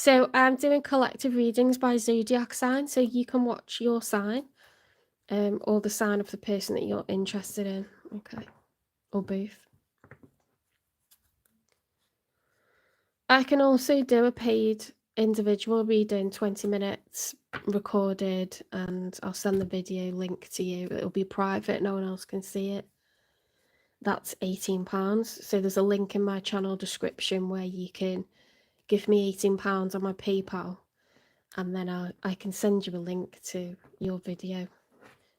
So I'm doing collective readings by zodiac sign, so you can watch your sign, or the sign of the person that you're interested in. Okay, or both. I can also do a paid individual reading, 20 minutes recorded, and I'll send the video link to you. It'll be private, no one else can see it. That's £18. So there's a link in my channel description where you can give me £18 on my PayPal, and then I can send you a link to your video.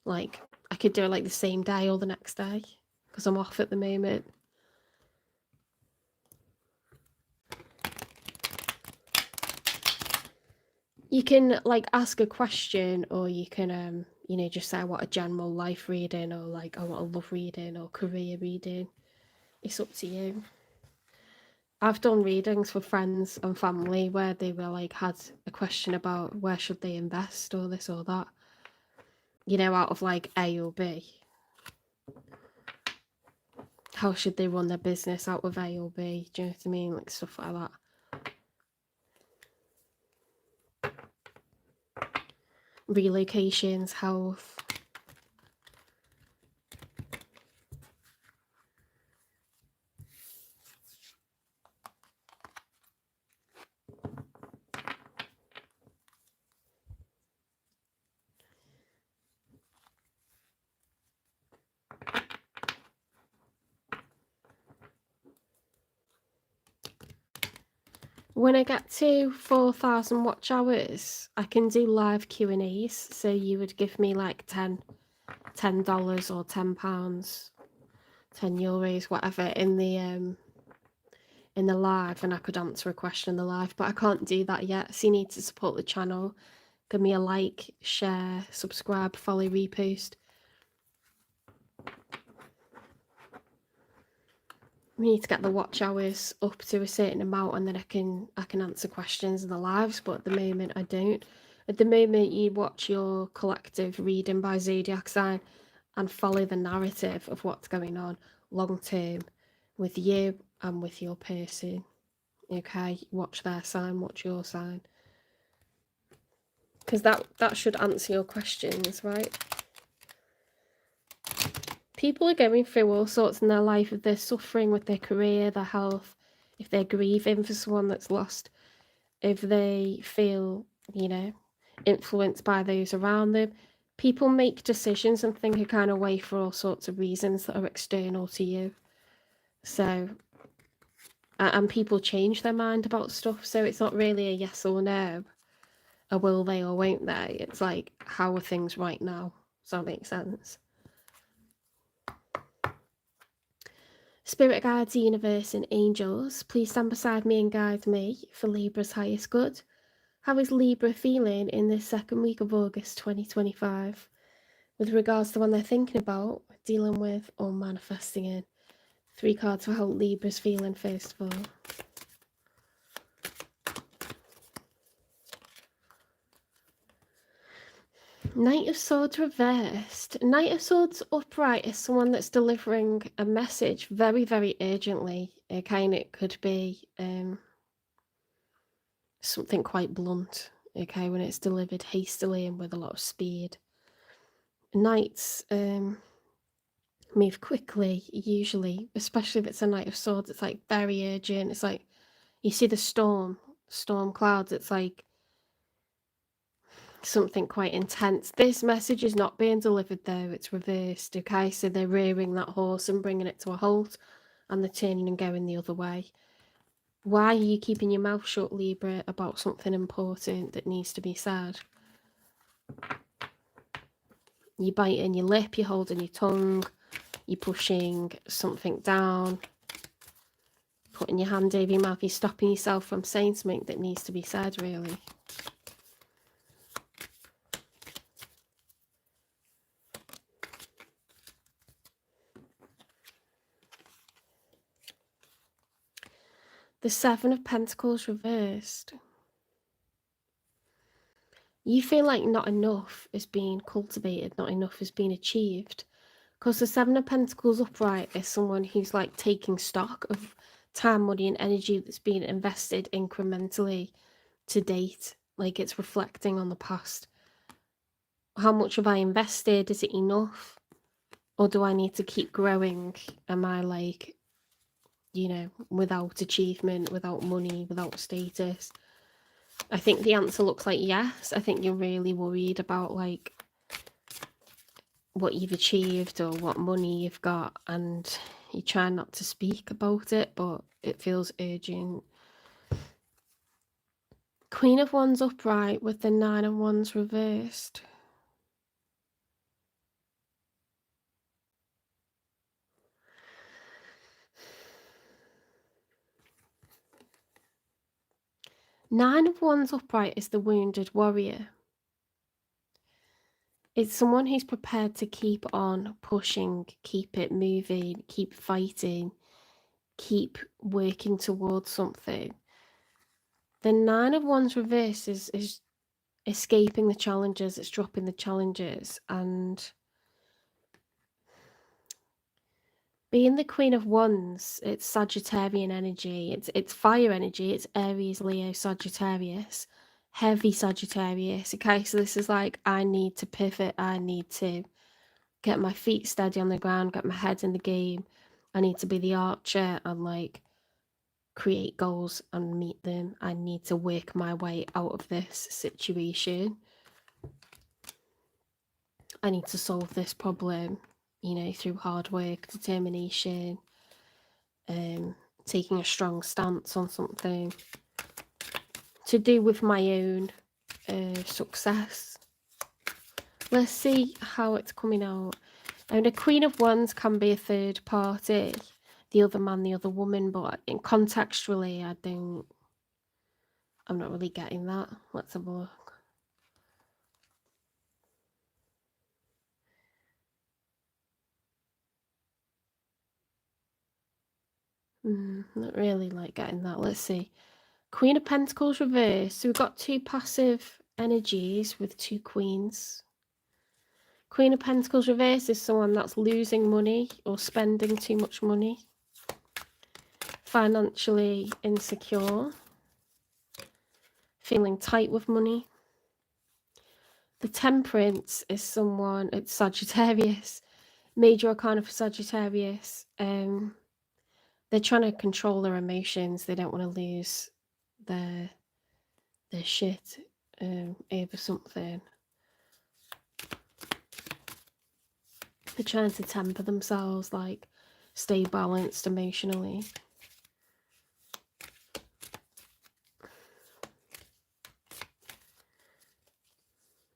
Like, I could do it like the same day or the next day, because I'm off at the moment. You can like ask a question, or you can you know, just say I want a general life reading, or like I want a love reading or career reading. It's up to you. I've done readings for friends and family where they were like had a question about where should they invest or this or that, you know, out of like A or B. How should they run their business out of A or B? Do you know what I mean? Like stuff like that. Relocations, health. When I get to 4,000 watch hours, I can do live Q&As. So you would give me like $10 or £10, €10, whatever, in the live, and I could answer a question in the live, but I can't do that yet. So you need to support the channel. Give me a like, share, subscribe, follow, repost. We need to get the watch hours up to a certain amount, and then I can answer questions in the lives, but at the moment I don't. At the moment you watch your collective reading by zodiac sign and follow the narrative of what's going on long term with you and with your person. Okay, watch their sign, watch your sign, because that should answer your questions, right? People are going through all sorts in their life. If they're suffering with their career, their health, if they're grieving for someone that's lost, if they feel, you know, influenced by those around them, people make decisions and think a kind of way for all sorts of reasons that are external to you. So, and people change their mind about stuff, so it's not really a yes or no, a will they or won't they. It's like, how are things right now? Does that make sense? Spirit guides, universe, and angels, please stand beside me and guide me for Libra's highest good. How is Libra feeling in this second week of August 2025 with regards to when they're thinking about, dealing with, or manifesting in? 3 cards for how Libra's feeling first of all. Knight of Swords reversed. Knight of Swords upright is someone that's delivering a message very, very urgently. Okay, and it could be something quite blunt, okay, when it's delivered hastily and with a lot of speed. Knights move quickly, usually, especially if it's a Knight of Swords. It's like very urgent. It's like you see the storm clouds. It's like something quite intense. This message is not being delivered though, it's reversed, okay? So they're rearing that horse and bringing it to a halt, and they're turning and going the other way. Why are you keeping your mouth shut, Libra, about something important that needs to be said? You're biting your lip, you're holding your tongue, you're pushing something down, putting your hand over your mouth, you're stopping yourself from saying something that needs to be said, really. The Seven of Pentacles reversed. You feel like not enough is being cultivated, not enough is being achieved. Because the Seven of Pentacles upright is someone who's like taking stock of time, money, and energy that's being invested incrementally to date. Like, it's reflecting on the past. How much have I invested? Is it enough? Or do I need to keep growing? Am I like, you know, without achievement, without money, without status? I think the answer looks like yes. I think you're really worried about like what you've achieved or what money you've got, and you try not to speak about it, but it feels urgent. Queen of Wands upright with the Nine of Wands reversed. Nine of Wands upright is the wounded warrior. It's someone who's prepared to keep on pushing, keep it moving, keep fighting, keep working towards something. The Nine of Wands reverse is escaping the challenges, it's dropping the challenges, and being the Queen of Wands, it's Sagittarian energy, it's fire energy, it's Aries, Leo, Sagittarius, heavy Sagittarius. Okay, so this is like, I need to pivot, I need to get my feet steady on the ground, get my head in the game, I need to be the archer and like create goals and meet them. I need to work my way out of this situation. I need to solve this problem, you know, through hard work, determination, taking a strong stance on something to do with my own success. Let's see how it's coming out. And a Queen of Wands can be a third party, the other man, the other woman, but in contextually, I'm not really getting that. Let's have a look. Not really like getting that. Let's see. Queen of Pentacles reverse. So we've got two passive energies with two queens. Queen of Pentacles reverse is someone that's losing money or spending too much money. Financially insecure. Feeling tight with money. The Temperance is someone, it's Sagittarius. Major arcana for Sagittarius. They're trying to control their emotions. They don't want to lose their shit over something. They're trying to temper themselves, like stay balanced emotionally.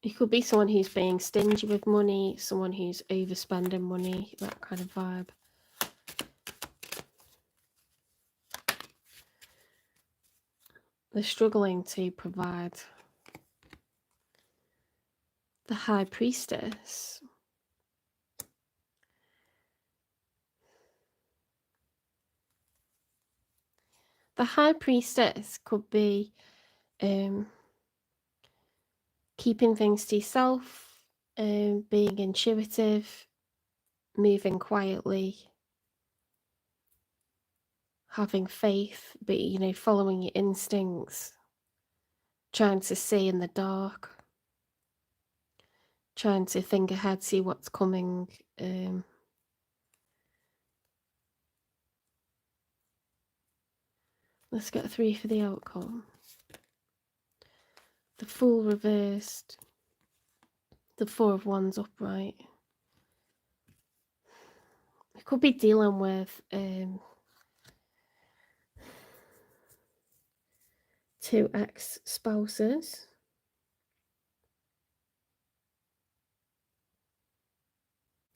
It could be someone who's being stingy with money, someone who's overspending money, that kind of vibe. They're struggling to provide. The High Priestess. The High Priestess could be keeping things to yourself, being intuitive, moving quietly, having faith, but, you know, following your instincts, trying to see in the dark, trying to think ahead, see what's coming. Let's get 3 for the outcome. The Fool reversed. The Four of Wands upright. We could be dealing with two ex-spouses.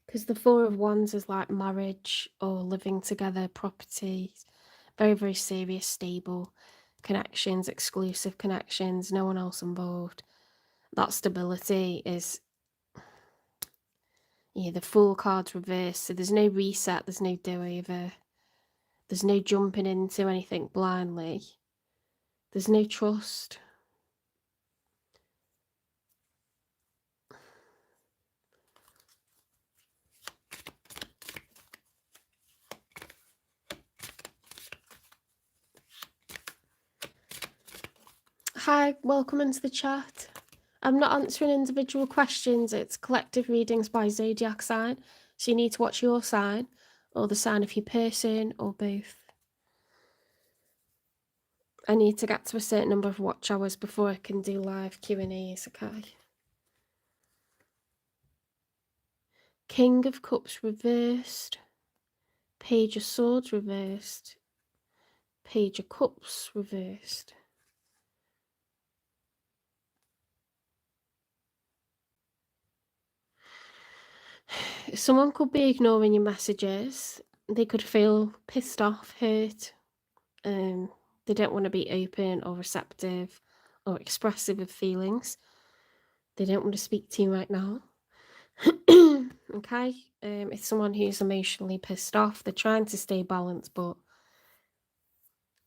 Because the Four of Wands is like marriage or living together, property, very, very serious, stable connections, exclusive connections, no one else involved. That stability is, yeah, the Fool card's reversed, so there's no reset, there's no do-over, there's no jumping into anything blindly, there's no trust. Hi, welcome into the chat. I'm not answering individual questions, it's collective readings by zodiac sign. So you need to watch your sign, or the sign of your person, or both. I need to get to a certain number of watch hours before I can do live Q&As, okay? King of Cups reversed. Page of Swords reversed. Page of Cups reversed. Someone could be ignoring your messages. They could feel pissed off, hurt. They don't want to be open or receptive or expressive of feelings. They don't want to speak to you right now. Okay? It's someone who's emotionally pissed off. They're trying to stay balanced, but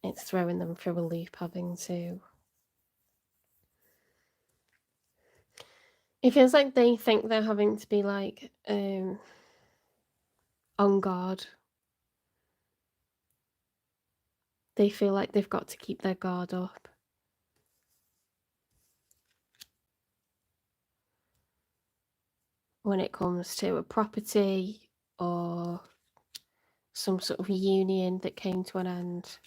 it's throwing them through a loop having to... It feels like they think they're having to be like on guard. They feel like they've got to keep their guard up. When it comes to a property or some sort of union that came to an end.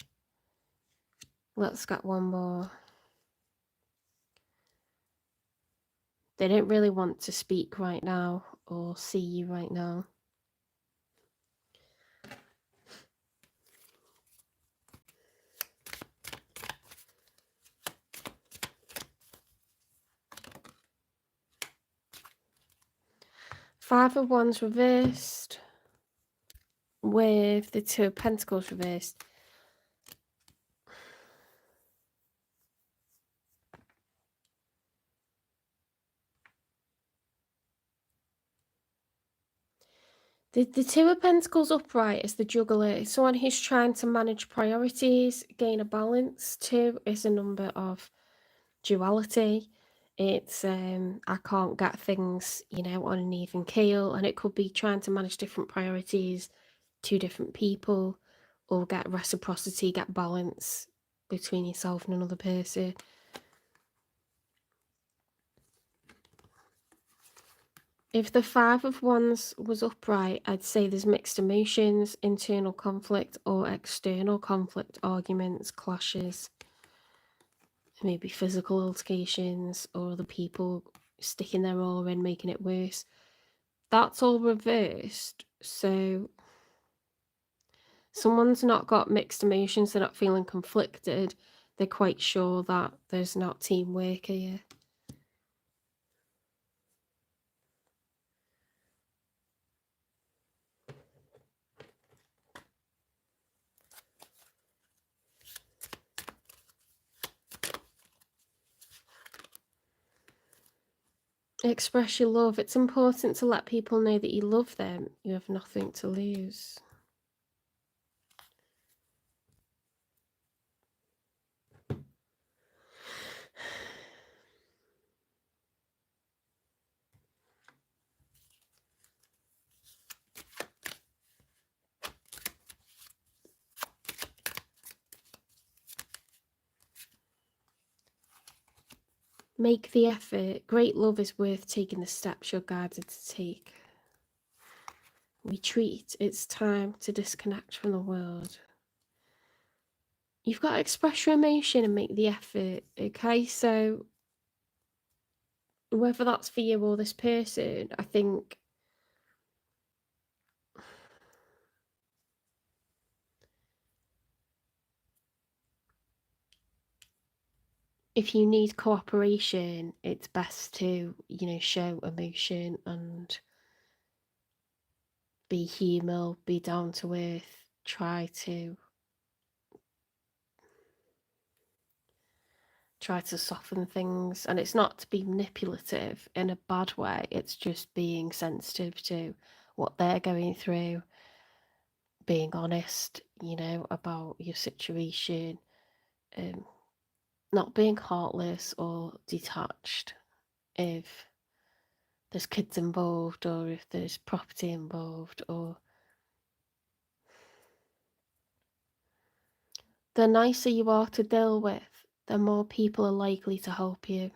Let's get one more. They don't really want to speak right now or see you right now. Five of Wands reversed with the Two of Pentacles reversed. The Two of Pentacles upright is the juggler. It's someone who's trying to manage priorities, gain a balance. Two is a number of duality. It's I can't get things, on an even keel, and it could be trying to manage different priorities to different people, or get reciprocity, get balance between yourself and another person. If the Five of Wands was upright, I'd say there's mixed emotions, internal conflict or external conflict, arguments, clashes, maybe physical altercations, or other people sticking their oar in, making it worse. That's all reversed, so someone's not got mixed emotions, they're not feeling conflicted, they're quite sure that there's not teamwork here. Express your love. It's important to let people know that you love them. You have nothing to lose. Make the effort. Great love is worth taking the steps you're guided to take. Retreat. It's time to disconnect from the world. You've got to express your emotion and make the effort, okay? So whether that's for you or this person, I think if you need cooperation, it's best to, show emotion and be human, be down to earth, try to soften things. And it's not to be manipulative in a bad way, it's just being sensitive to what they're going through, being honest, about your situation, not being heartless or detached if there's kids involved or if there's property involved, or the nicer you are to deal with, the more people are likely to help you.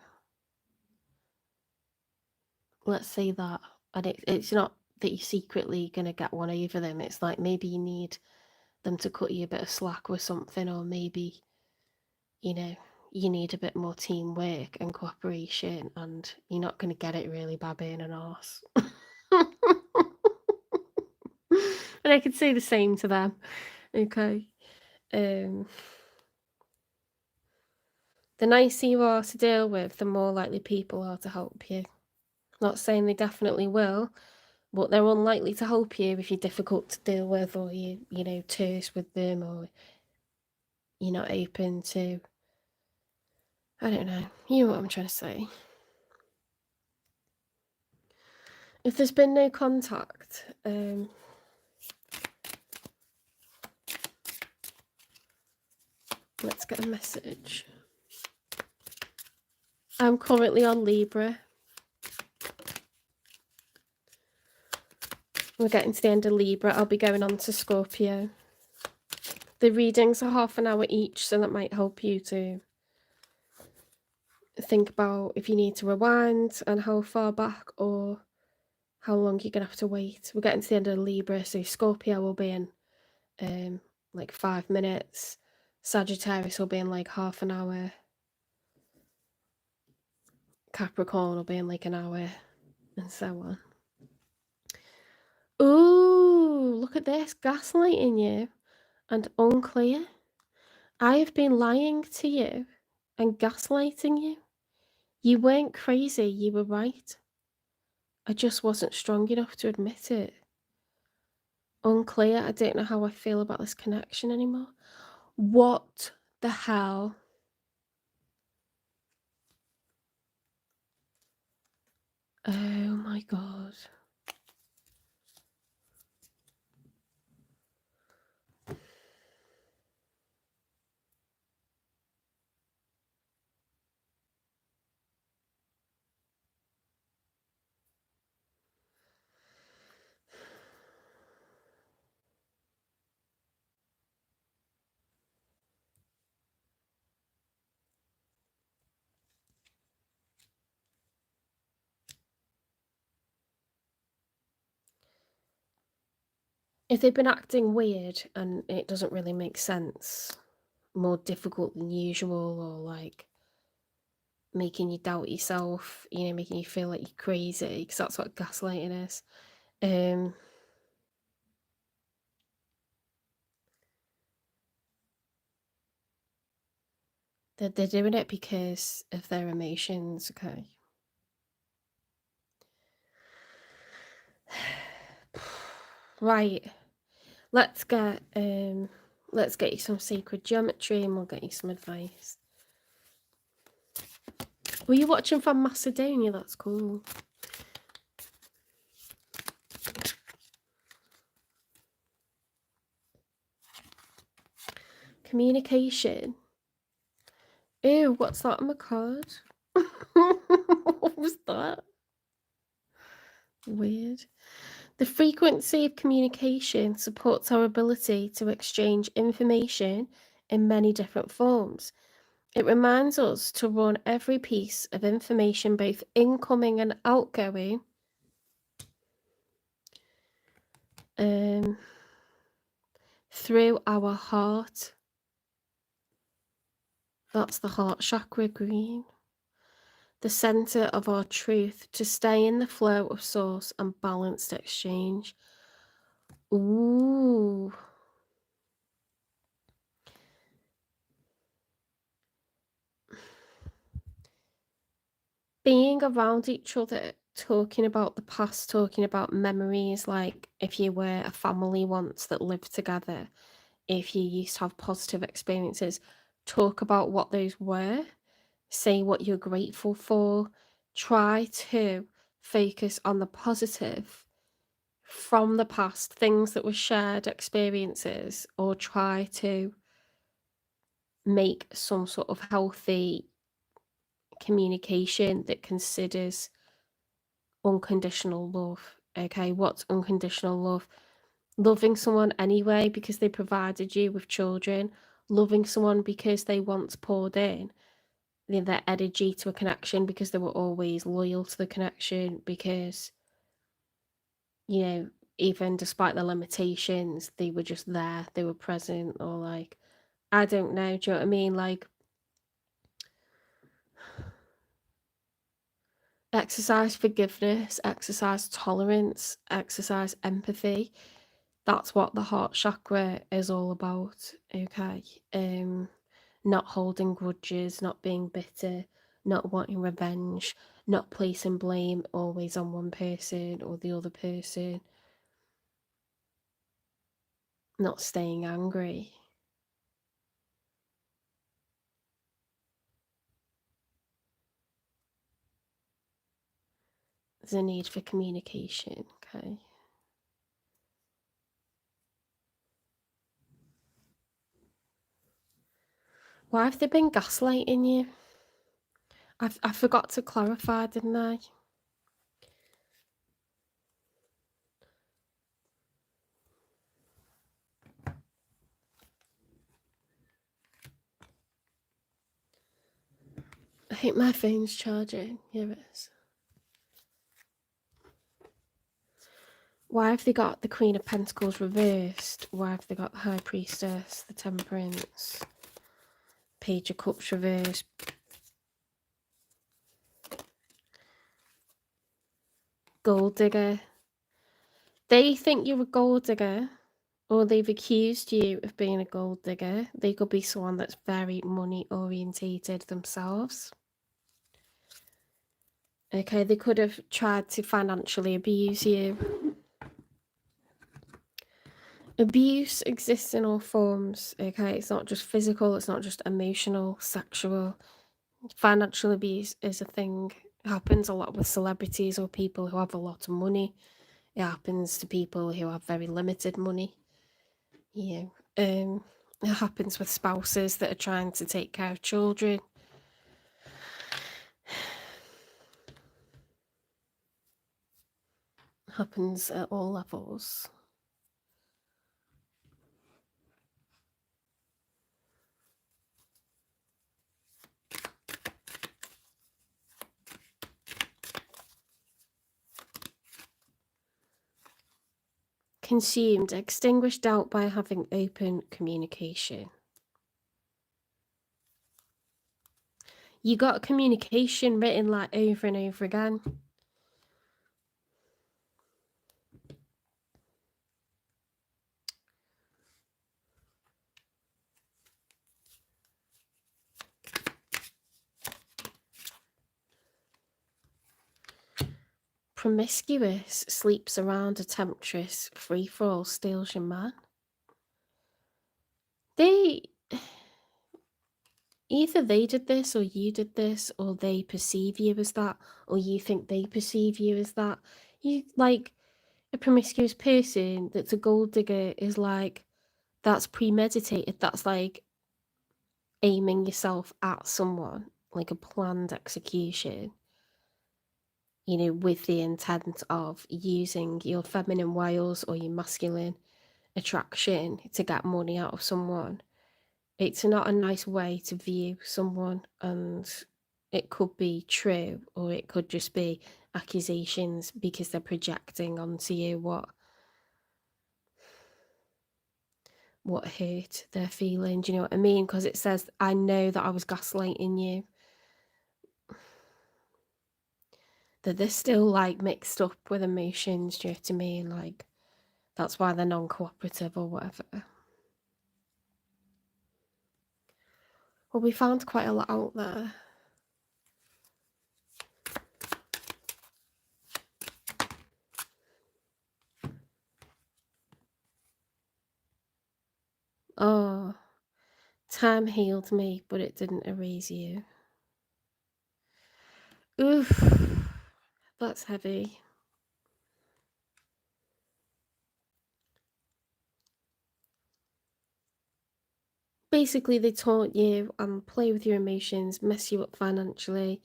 Let's say that. And it's not that you're secretly going to get one over them. It's like maybe you need them to cut you a bit of slack with something, or maybe, you know, you need a bit more teamwork and cooperation, and you're not going to get it really by being an arse. And I could say the same to them. Okay. The nicer you are to deal with, the more likely people are to help you. Not saying they definitely will, but they're unlikely to help you if you're difficult to deal with, or you know, terse with them, or you're not open to, I don't know, you know what I'm trying to say. If there's been no contact, let's get a message. I'm currently on Libra. We're getting to the end of Libra. I'll be going on to Scorpio. The readings are half an hour each, so that might help you to think about if you need to rewind and how far back, or how long you're going to have to wait. We're getting to the end of Libra, so Scorpio will be in like 5 minutes. Sagittarius will be in like half an hour. Capricorn will be in like an hour, and so on. Ooh, look at this. Gaslighting you and unclear. I have been lying to you and gaslighting you. You weren't crazy, you were right. I just wasn't strong enough to admit it. Unclear. I don't know how I feel about this connection anymore. What the hell? Oh my god. If they've been acting weird and it doesn't really make sense, more difficult than usual, or like making you doubt yourself, you know, making you feel like you're crazy, because that's what gaslighting is. They're doing it because of their emotions, okay? Right. Let's get you some sacred geometry, and we'll get you some advice. Were you watching from Macedonia? That's cool. Communication. Ew, what's that on the card? What was that? Weird. The frequency of communication supports our ability to exchange information in many different forms. It reminds us to run every piece of information, both incoming and outgoing, through our heart. That's the heart chakra, green. The center of our truth, to stay in the flow of source and balanced exchange. Ooh. Being around each other, talking about the past, talking about memories, like if you were a family once that lived together, if you used to have positive experiences, talk about what those were, say what you're grateful for, try to focus on the positive from the past, things that were shared experiences, or try to make some sort of healthy communication that considers unconditional love. Okay, what's unconditional love? Loving someone anyway because they provided you with children, loving someone because they once poured in their energy to a connection, because they were always loyal to the connection, because, you know, even despite the limitations, they were just there, they were present, or like, I don't know, do you know what I mean? Like, exercise forgiveness, exercise tolerance, exercise empathy. That's what the heart chakra is all about, okay? Not holding grudges, not being bitter, not wanting revenge, not placing blame always on one person or the other person, not staying angry. There's a need for communication, okay? Why have they been gaslighting you? I forgot to clarify, didn't I? I think my phone's charging. Here it is. Why have they got the Queen of Pentacles reversed? Why have they got the High Priestess, the Temperance, Page of Cups reversed? Gold digger. They think you're a gold digger, or they've accused you of being a gold digger. They could be someone that's very money orientated themselves. Okay, they could have tried to financially abuse you. Abuse exists in all forms, okay? It's not just physical, it's not just emotional, sexual. Financial abuse is a thing. It happens a lot with celebrities or people who have a lot of money. It happens to people who have very limited money. You know, it happens with spouses that are trying to take care of children. It happens at all levels. Consumed, extinguish doubt by having open communication. You got communication written like over and over again. Promiscuous, sleeps around, a temptress, free for all, steals your man. Either they did this, or you did this, or they perceive you as that, or you think they perceive you as that. You, like, a promiscuous person that's a gold digger is like, that's premeditated, that's like aiming yourself at someone, like a planned execution, you know, with the intent of using your feminine wiles or your masculine attraction to get money out of someone. It's not a nice way to view someone, and it could be true, or it could just be accusations because they're projecting onto you what hurt they're feeling. Do you know what I mean? Because it says, I know that I was gaslighting you. That they're still like mixed up with emotions, do you know what I mean? Like, that's why they're non-cooperative or whatever. Well, we found quite a lot out there. Oh, time healed me, but it didn't erase you. Oof, that's heavy. Basically, they taunt you and play with your emotions, mess you up financially,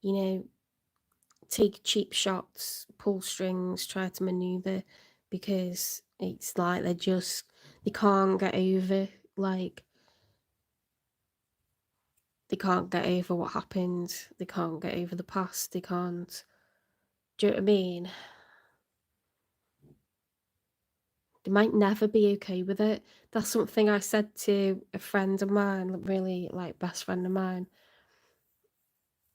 you know, take cheap shots, pull strings, try to maneuver, because it's like they can't get over, like, they can't get over what happened, they can't get over the past, they can't, do you know what I mean? They might never be okay with it. That's something I said to a friend of mine, really, like, best friend of mine,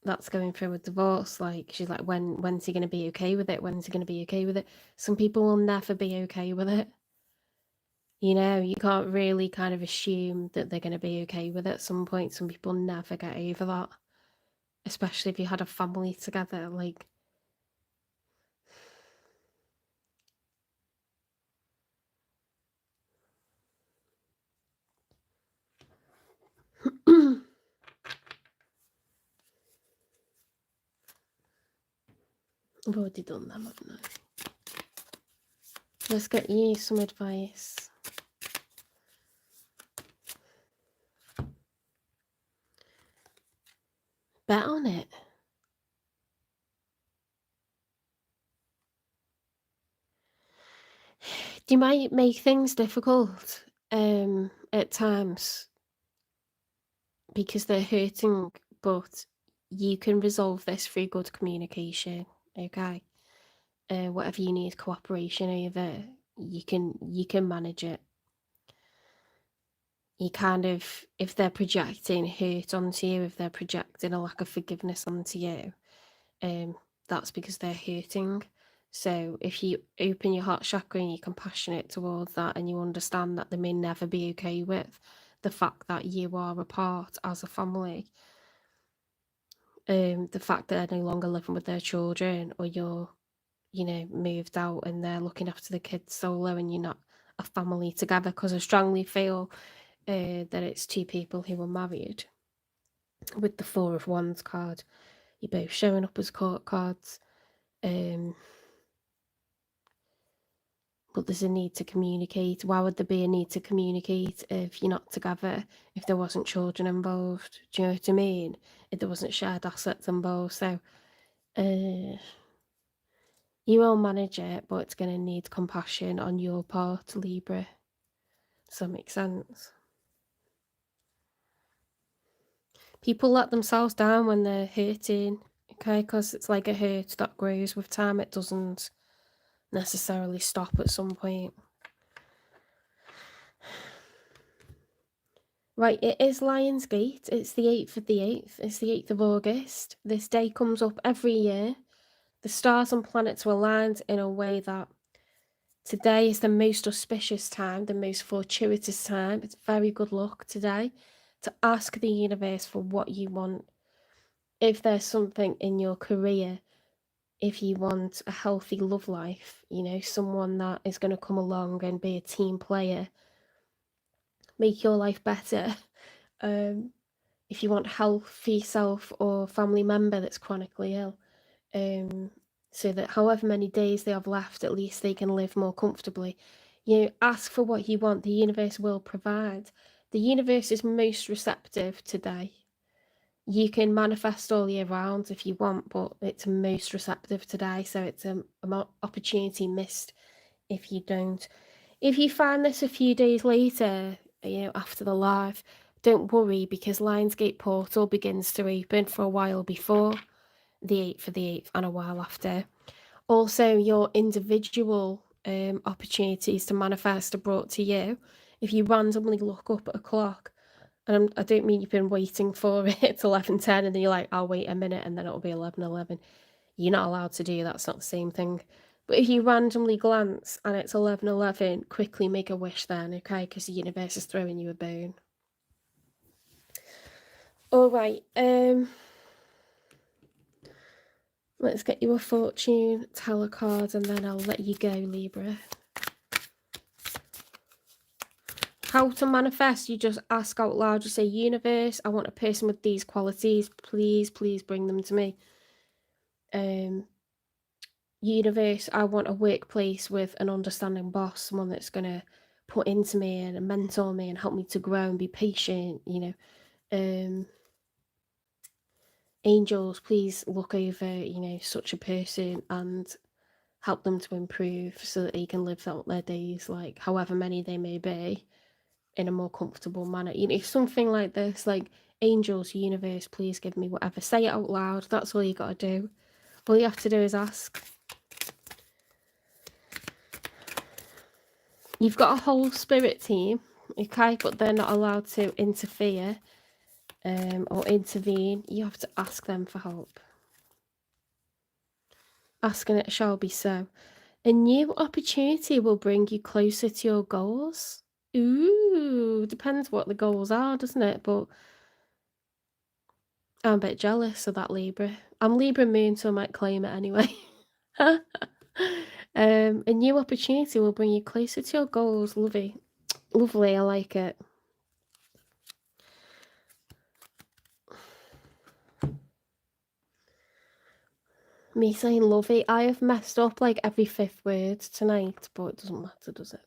that's going through a divorce. Like, she's like, when's he gonna be okay with it? When's he gonna be okay with it? Some people will never be okay with it. You know, you can't really kind of assume that they're gonna be okay with it at some point. Some people never get over that, especially if you had a family together, like. I've already done them, haven't I? Let's get you some advice. Bet on it. You might make things difficult at times because they're hurting, but you can resolve this through good communication, okay? Whatever you need cooperation over, you can manage it. You kind of, if they're projecting hurt onto you, if they're projecting a lack of forgiveness onto you, that's because they're hurting. So if you open your heart chakra and you're compassionate towards that, and you understand that they may never be okay with the fact that you are apart as a family, the fact that they're no longer living with their children, or you're, you know, moved out and they're looking after the kids solo and you're not a family together, because I strongly feel that it's two people who are married. With the Four of Wands card, you're both showing up as court cards. But there's a need to communicate. Why would there be a need to communicate if you're not together, if there wasn't children involved? Do you know what I mean? If there wasn't shared assets involved. So you will manage it, but it's going to need compassion on your part, Libra. Does that make sense? People let themselves down when they're hurting, okay? Because it's like a hurt that grows with time. It doesn't necessarily stop at some point. Right, it is Lionsgate. It's the 8th of the 8th. It's the 8th of August. This day comes up every year. The stars and planets were aligned in a way that today is the most auspicious time, the most fortuitous time. It's very good luck today to ask the universe for what you want. If there's something in your career, if you want a healthy love life, you know, someone that is going to come along and be a team player, make your life better. If you want health for yourself or family member that's chronically ill, so that however many days they have left, at least they can live more comfortably. You know, ask for what you want. The universe will provide. The universe is most receptive today. You can manifest all year round if you want, but it's most receptive today. So it's an opportunity missed if you don't. If you find this a few days later, you know, after the live, don't worry, because Lionsgate portal begins to open for a while before the 8th of the 8th and a while after. Also, your individual opportunities to manifest are brought to you. If you randomly look up at a clock, and I don't mean you've been waiting for it, it's 11:10 and then you're like, I'll wait a minute and then it'll be 11:11. You're not allowed to do that. That's not the same thing. But if you randomly glance and it's 11:11, quickly make a wish then, okay? Because the universe is throwing you a bone. All right. Let's get you a fortune teller card and then I'll let you go, Libra. How to manifest, you just ask out loud, just say, universe, I want a person with these qualities, please bring them to me. Universe, I want a workplace with an understanding boss, someone that's going to put into me and mentor me and help me to grow and be patient, you know. Angels, please look over, you know, such a person and help them to improve so that they can live out their days, like however many they may be, in a more comfortable manner. You know, if something like this, like Angels, universe, please give me whatever. Say it out loud. That's all you got to do. All you have to do is ask. You've got a whole spirit team, okay, but they're not allowed to interfere or intervene. You have to ask them for help. Ask and it shall be so. A new opportunity will bring you closer to your goals. Ooh, depends what the goals are, doesn't it? But I'm a bit jealous of that Libra. I'm Libra moon, so I might claim it anyway. A new opportunity will bring you closer to your goals. Lovely. Lovely, I like it. Me saying lovey, I have messed up like every 5th word tonight, but it doesn't matter, does it?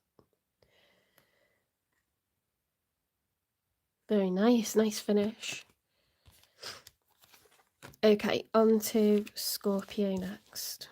Very nice, nice finish. Okay, on to Scorpio next.